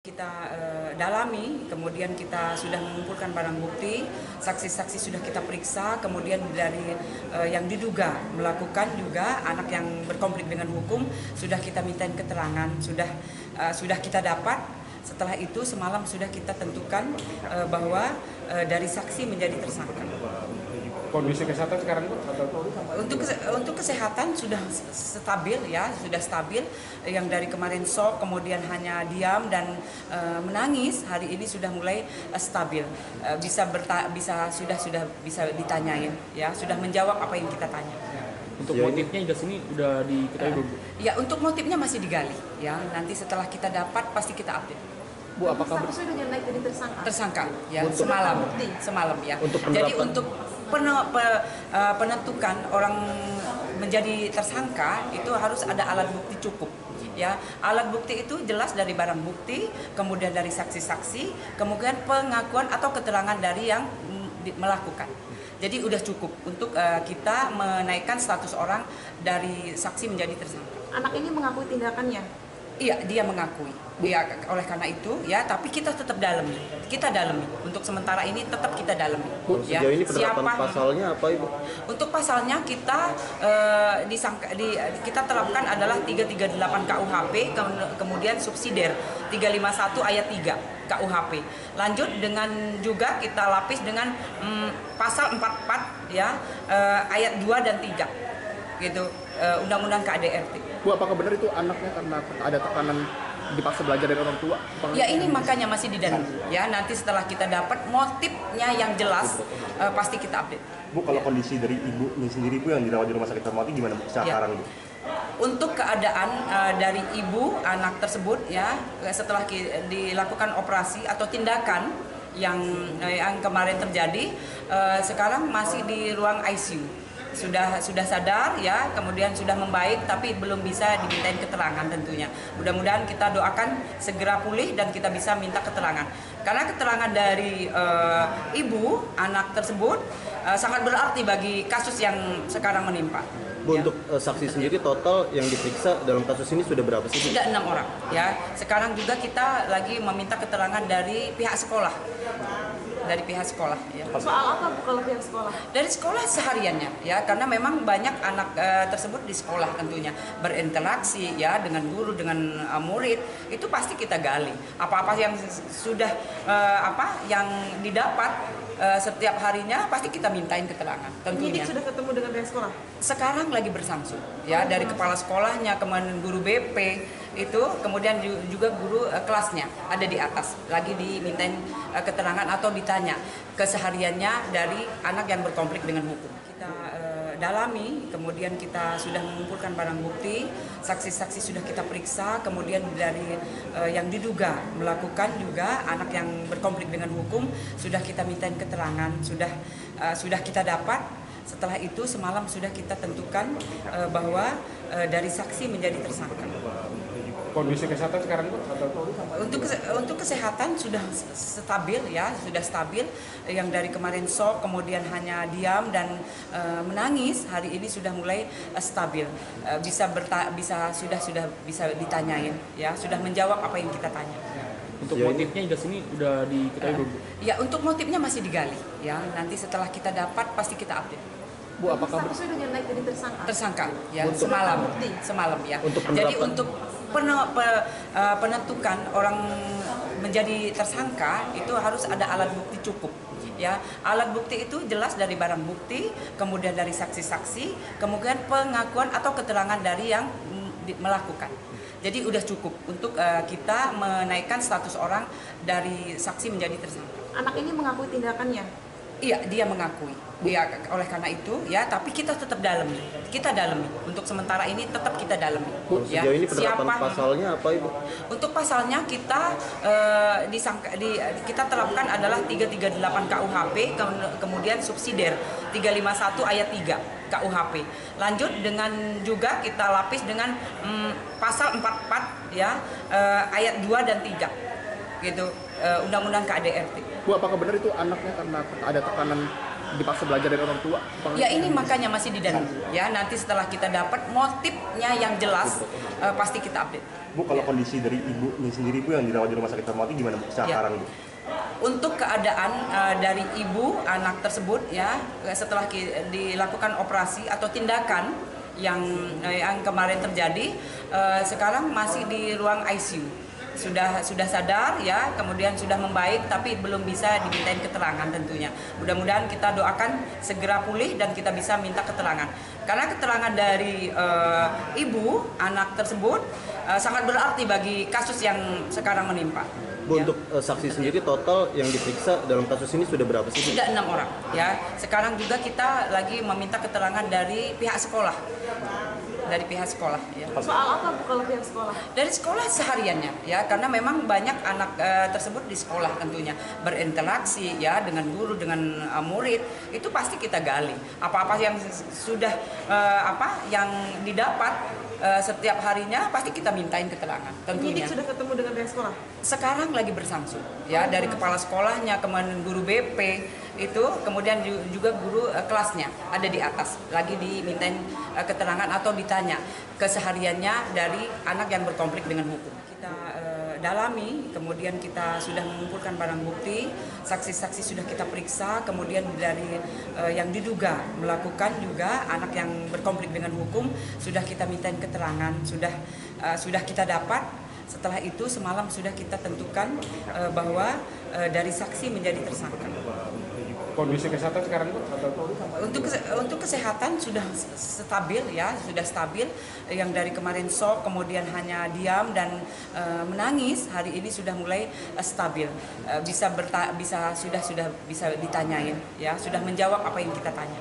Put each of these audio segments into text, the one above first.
Kita dalami, kemudian kita sudah mengumpulkan barang bukti, saksi-saksi sudah kita periksa, kemudian dari yang diduga melakukan juga anak yang berkonflik dengan hukum sudah kita mintain keterangan, sudah kita dapat. Setelah itu semalam sudah kita tentukan bahwa dari saksi menjadi tersangka. Kondisi kesehatan sekarang Bu? Untuk kesehatan sudah stabil ya, sudah stabil. Yang dari kemarin shock, kemudian hanya diam dan menangis, hari ini sudah mulai stabil. Sudah bisa ditanyain ya, sudah menjawab apa yang kita tanya. Untuk motifnya hingga sini udah diketahui belum? Ya, untuk motifnya masih digali ya. Nanti setelah kita dapat pasti kita update. Bu, apakah statusnya sudah naik jadi tersangka? Tersangka ya, Untuk semalam ya. Untuk Jadi untuk penentukan orang menjadi tersangka itu harus ada alat bukti cukup ya. Alat bukti itu jelas dari barang bukti, kemudian dari saksi-saksi, kemudian pengakuan atau keterangan dari yang melakukan. Jadi udah cukup untuk kita menaikkan status orang dari saksi menjadi tersangka. Anak ini mengakui tindakannya? Iya, dia mengakui. Ya, oleh karena itu ya, tapi kita tetap dalami. Kita dalami. Untuk sementara ini tetap kita dalami. Bu, ya. sejauh ini penerapan pasalnya apa Ibu? Untuk pasalnya kita kita terapkan adalah 338 KUHP, kemudian subsidiar 351 ayat 3 KUHP. Lanjut dengan juga kita lapis dengan pasal 44 ya, ayat 2 dan 3 gitu, Undang-Undang KADRT. Bu, apakah benar itu anaknya karena ada tekanan dipaksa belajar dari orang tua? Ya, ini makanya masih didalami ya. Nanti setelah kita dapat motifnya yang jelas, pasti kita update. Bu, kalau kondisi dari ibu ini sendiri Bu yang dirawat di rumah sakit Fatmawati gimana Bu sekarang Bu? Untuk keadaan dari ibu anak tersebut ya, setelah dilakukan operasi atau tindakan yang kemarin terjadi, sekarang masih di ruang ICU. Sudah sadar ya, kemudian sudah membaik, tapi belum bisa dimintain keterangan tentunya. Mudah-mudahan kita doakan segera pulih dan kita bisa minta keterangan. Karena keterangan dari ibu anak tersebut sangat berarti bagi kasus yang sekarang menimpa. Bu, Ya. untuk saksi sendiri total yang diperiksa dalam kasus ini sudah berapa sih? Sudah 6 orang ya. Sekarang juga kita lagi meminta keterangan dari pihak sekolah. Dari pihak sekolah ya. Soal apa Bu kalau pihak sekolah? Dari sekolah sehariannya ya, karena memang banyak anak tersebut di sekolah tentunya berinteraksi ya dengan guru, dengan murid, itu pasti kita gali. Apa-apa yang sudah yang didapat setiap harinya pasti kita mintain keterangan tentunya. Penyidik sudah ketemu dengan pihak sekolah? Sekarang lagi bersamsung ya, dari kepala sekolahnya, kemudian guru BP itu, kemudian juga guru kelasnya ada di atas, lagi dimintain keterangan atau ditanya kesehariannya dari anak yang berkonflik dengan hukum. Kita dalami, kemudian kita sudah mengumpulkan barang bukti, saksi-saksi sudah kita periksa, kemudian dari yang diduga melakukan juga anak yang berkonflik dengan hukum sudah kita mintain keterangan, sudah kita dapat. Setelah itu semalam sudah kita tentukan bahwa dari saksi menjadi tersangka. Kondisi kesehatan sekarang Bu? Untuk kesehatan sudah stabil ya, sudah stabil. Yang dari kemarin shock, kemudian hanya diam dan menangis, hari ini sudah mulai stabil. Sudah bisa ditanyain ya, sudah menjawab apa yang kita tanya. Untuk motifnya hingga sini udah diketahui belum? Ya, untuk motifnya masih digali ya. Nanti setelah kita dapat pasti kita update. Bu, apakah statusnya sudah naik jadi tersangka? Tersangka ya, Untuk semalam ya. Untuk Jadi penerapan. untuk penentukan orang menjadi tersangka itu harus ada alat bukti cukup ya. Alat bukti itu jelas dari barang bukti, kemudian dari saksi-saksi, kemudian pengakuan atau keterangan dari yang melakukan. Jadi udah cukup untuk kita menaikkan status orang dari saksi menjadi tersangka. Anak ini mengakui tindakannya? Iya, dia mengakui. Ya, oleh karena itu ya, tapi kita tetap dalami. Kita dalami. Untuk sementara ini tetap kita dalami. Bu, Ya. sejauh ini penerapan pasalnya apa Ibu? Untuk pasalnya kita kita terapkan adalah 338 KUHP, kemudian subsidiar 351 ayat 3 KUHP. Lanjut dengan juga kita lapis dengan pasal 44 ya, ayat 2 dan 3 gitu, Undang-Undang KADRT. Bu, apakah benar itu anaknya karena ada tekanan dipaksa belajar dari orang tua? Ya ini makanya masih didalami. Ya nanti setelah kita dapat motifnya yang jelas, pasti kita update. Bu, kalau kondisi dari ibu ini sendiri Bu yang dirawat di rumah sakit Fatmawati gimana Bu sekarang Bu? Untuk keadaan dari ibu anak tersebut ya setelah dilakukan operasi atau tindakan yang kemarin terjadi, sekarang masih di ruang ICU. Sudah sadar ya, kemudian sudah membaik tapi belum bisa dimintain keterangan tentunya. Mudah-mudahan kita doakan segera pulih dan kita bisa minta keterangan. Karena keterangan dari ibu anak tersebut sangat berarti bagi kasus yang sekarang menimpa. Bu, Ya. untuk saksi sendiri total yang diperiksa dalam kasus ini sudah berapa sih? Bu? Sudah 6 orang ya. Sekarang juga kita lagi meminta keterangan dari pihak sekolah. Dari pihak sekolah ya. Soal apa Bu kalau pihak sekolah? Dari sekolah sehariannya ya, karena memang banyak anak tersebut di sekolah tentunya berinteraksi ya dengan guru, dengan murid, itu pasti kita gali. Apa-apa yang sudah yang didapat setiap harinya pasti kita mintain keterangan tentunya. Penyidik sudah ketemu dengan pihak sekolah? Sekarang lagi berlangsung ya, dari kepala sekolahnya, kemudian guru BP itu, kemudian juga guru kelasnya ada di atas, lagi dimintain keterangan atau ditanya kesehariannya dari anak yang berkonflik dengan hukum. Kita dalami, kemudian kita sudah mengumpulkan barang bukti, saksi-saksi sudah kita periksa, kemudian dari yang diduga melakukan juga anak yang berkonflik dengan hukum sudah kita mintain keterangan, sudah kita dapat. Setelah itu semalam sudah kita tentukan bahwa dari saksi menjadi tersangka. Kondisi kesehatan sekarang Bu? Untuk kesehatan sudah stabil ya, sudah stabil. Yang dari kemarin shock, kemudian hanya diam dan menangis, hari ini sudah mulai stabil. Sudah bisa ditanyain ya, sudah menjawab apa yang kita tanya.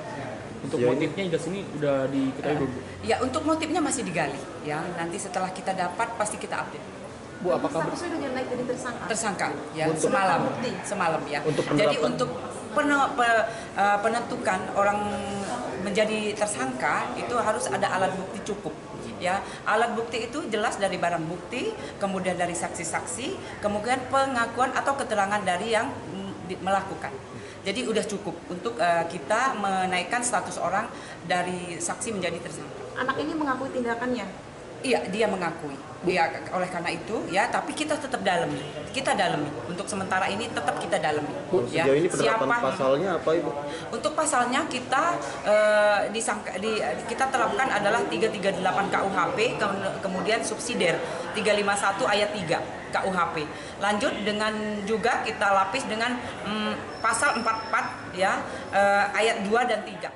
Untuk motifnya hingga sini udah diketahui belum? Ya untuk motifnya masih digali ya. Nanti setelah kita dapat pasti kita update. Bu, apakah Statusnya udah naik jadi tersangka? Tersangka ya, Untuk semalam ya. Untuk Jadi penerapan. untuk penentukan orang menjadi tersangka itu harus ada alat bukti cukup ya. Alat bukti itu jelas dari barang bukti, kemudian dari saksi-saksi, kemudian pengakuan atau keterangan dari yang melakukan. Jadi udah cukup untuk kita menaikkan status orang dari saksi menjadi tersangka. Anak ini mengakui tindakannya? Iya, dia mengakui. Ya, oleh karena itu ya, tapi kita tetap dalami. Kita dalami. Untuk sementara ini tetap kita dalami. Bu, Ya. sejauh ini penerapan pasalnya apa Ibu? Untuk pasalnya kita kita terapkan adalah 338 KUHP, kemudian subsidiar 351 ayat 3 KUHP. Lanjut dengan juga kita lapis dengan pasal 44 ya, ayat 2 dan 3.